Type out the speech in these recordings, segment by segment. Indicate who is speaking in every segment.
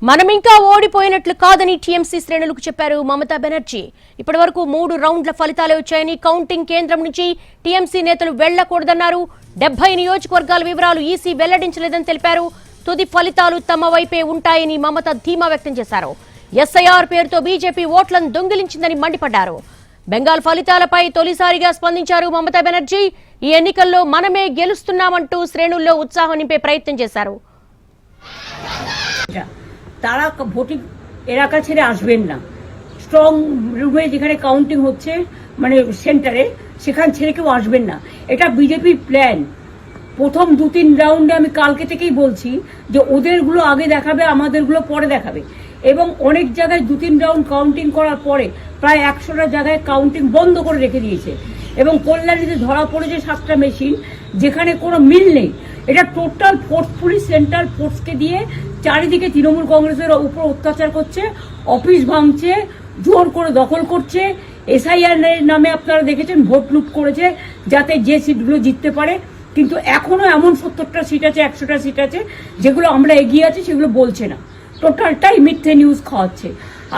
Speaker 1: మనం ఇంకా ఓడిపోయినట్లు కాదని టీఎంసీ శ్రేణులకు చెప్పారు మమతా బెనర్జీ. ఇప్పటివరకు 3 రౌండ్ల ఫలితాలే వచ్చాయని, కౌంటింగ్ కేంద్రం నుంచి టీఎంసీ నేతలు వెళ్లకూడదన్నారు. 70 నియోజకవర్గాల వివరాలు ఈసీ వెల్లడించలేదని తెలిపారు. తుది ఫలితాలు తమ వైపే ఉంటాయని మమత ధీమా వ్యక్తం చేశారు. ఎస్ఐఆర్ పేరుతో బీజేపీ ఓట్లను దొంగిలించిందని మండిపడ్డారు. బెంగాల్ ఫలితాలపై తొలిసారిగా స్పందించారు మమతా బెనర్జీ. ఈ ఎన్నికల్లో మనమే గెలుస్తున్నామంటూ శ్రేణుల్లో ఉత్సాహం నింపే ప్రయత్నం చేశారు.
Speaker 2: তারা ভোটিং এলাকা ছেড়ে আসবেন না। স্ট্রং রুমে যেখানে কাউন্টিং হচ্ছে মানে সেন্টারে সেখান ছেড়ে কেউ আসবেন না। এটা বিজেপির প্ল্যান। প্রথম 2-3 রাউন্ডে আমি কালকে থেকেই বলছি যে ওদেরগুলো আগে দেখাবে, আমাদেরগুলো পরে দেখাবে। এবং অনেক জায়গায় 2-3 রাউন্ড কাউন্টিং করার পরে প্রায় 100টা জায়গায় কাউন্টিং বন্ধ করে রেখে দিয়েছে। এবং কল্যাণীতে ধরা পড়েছে 7টা মেশিন যেখানে কোনো মিল নেই। এটা টোটাল ফোর্স পুলিশ সেন্ট্রাল ফোর্সকে দিয়ে চারিদিকে তৃণমূল কংগ্রেসের উপর অত্যাচার করছে, অফিস ভাঙছে, জোর করে দখল করছে। এসআইআর নামে আপনারা দেখেছেন ভোট লুট করেছে যাতে যে সিটগুলো জিততে পারে। কিন্তু এখনো এমন 70টা সিট আছে, 100টা সিট আছে যেগুলো আমরা এগিয়ে আছি সেগুলো বলছে না। টোটালটাই মিথ্যে নিউজ খাওয়াচ্ছে।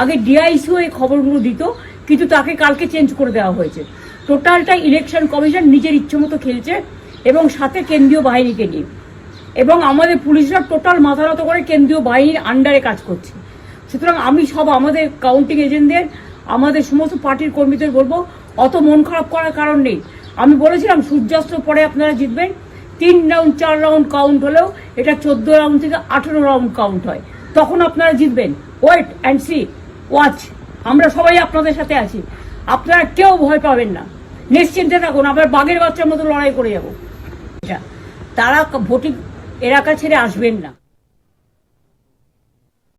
Speaker 2: আগে ডিআইসিও এই খবরগুলো দিত কিন্তু তাকে কালকে চেঞ্জ করে দেওয়া হয়েছে। টোটালটাই ইলেকশন কমিশন নিজের ইচ্ছে মতো খেলছে এবং সাথে কেন্দ্রীয় বাহিনীকে নিয়ে। এবং আমাদের পুলিশরা টোটাল মাথা নত করে কেন্দ্রীয় বাহিনীর আন্ডারে কাজ করছে। সুতরাং আমি সব আমাদের কাউন্টিং এজেন্টদের, আমাদের সমস্ত পার্টির কর্মীদের বলবো অত মন খারাপ করার কারণ নেই। আমি বলেছিলাম সূর্যাস্তের পরে আপনারা জিতবেন। 3 রাউন্ড 4 রাউন্ড কাউন্ট হলেও এটা 14 রাউন্ড থেকে 18 রাউন্ড কাউন্ট হয়, তখন আপনারা জিতবেন। Wait and see, watch. আমরা সবাই আপনাদের সাথে আছি, আপনারা কেউ ভয় পাবেন না, নিশ্চিন্তে থাকুন। আমরা বাঘের বাচ্চার মতো লড়াই করে যাবো। তারা ভোটিং এলাকা ছেড়ে আসবেন না।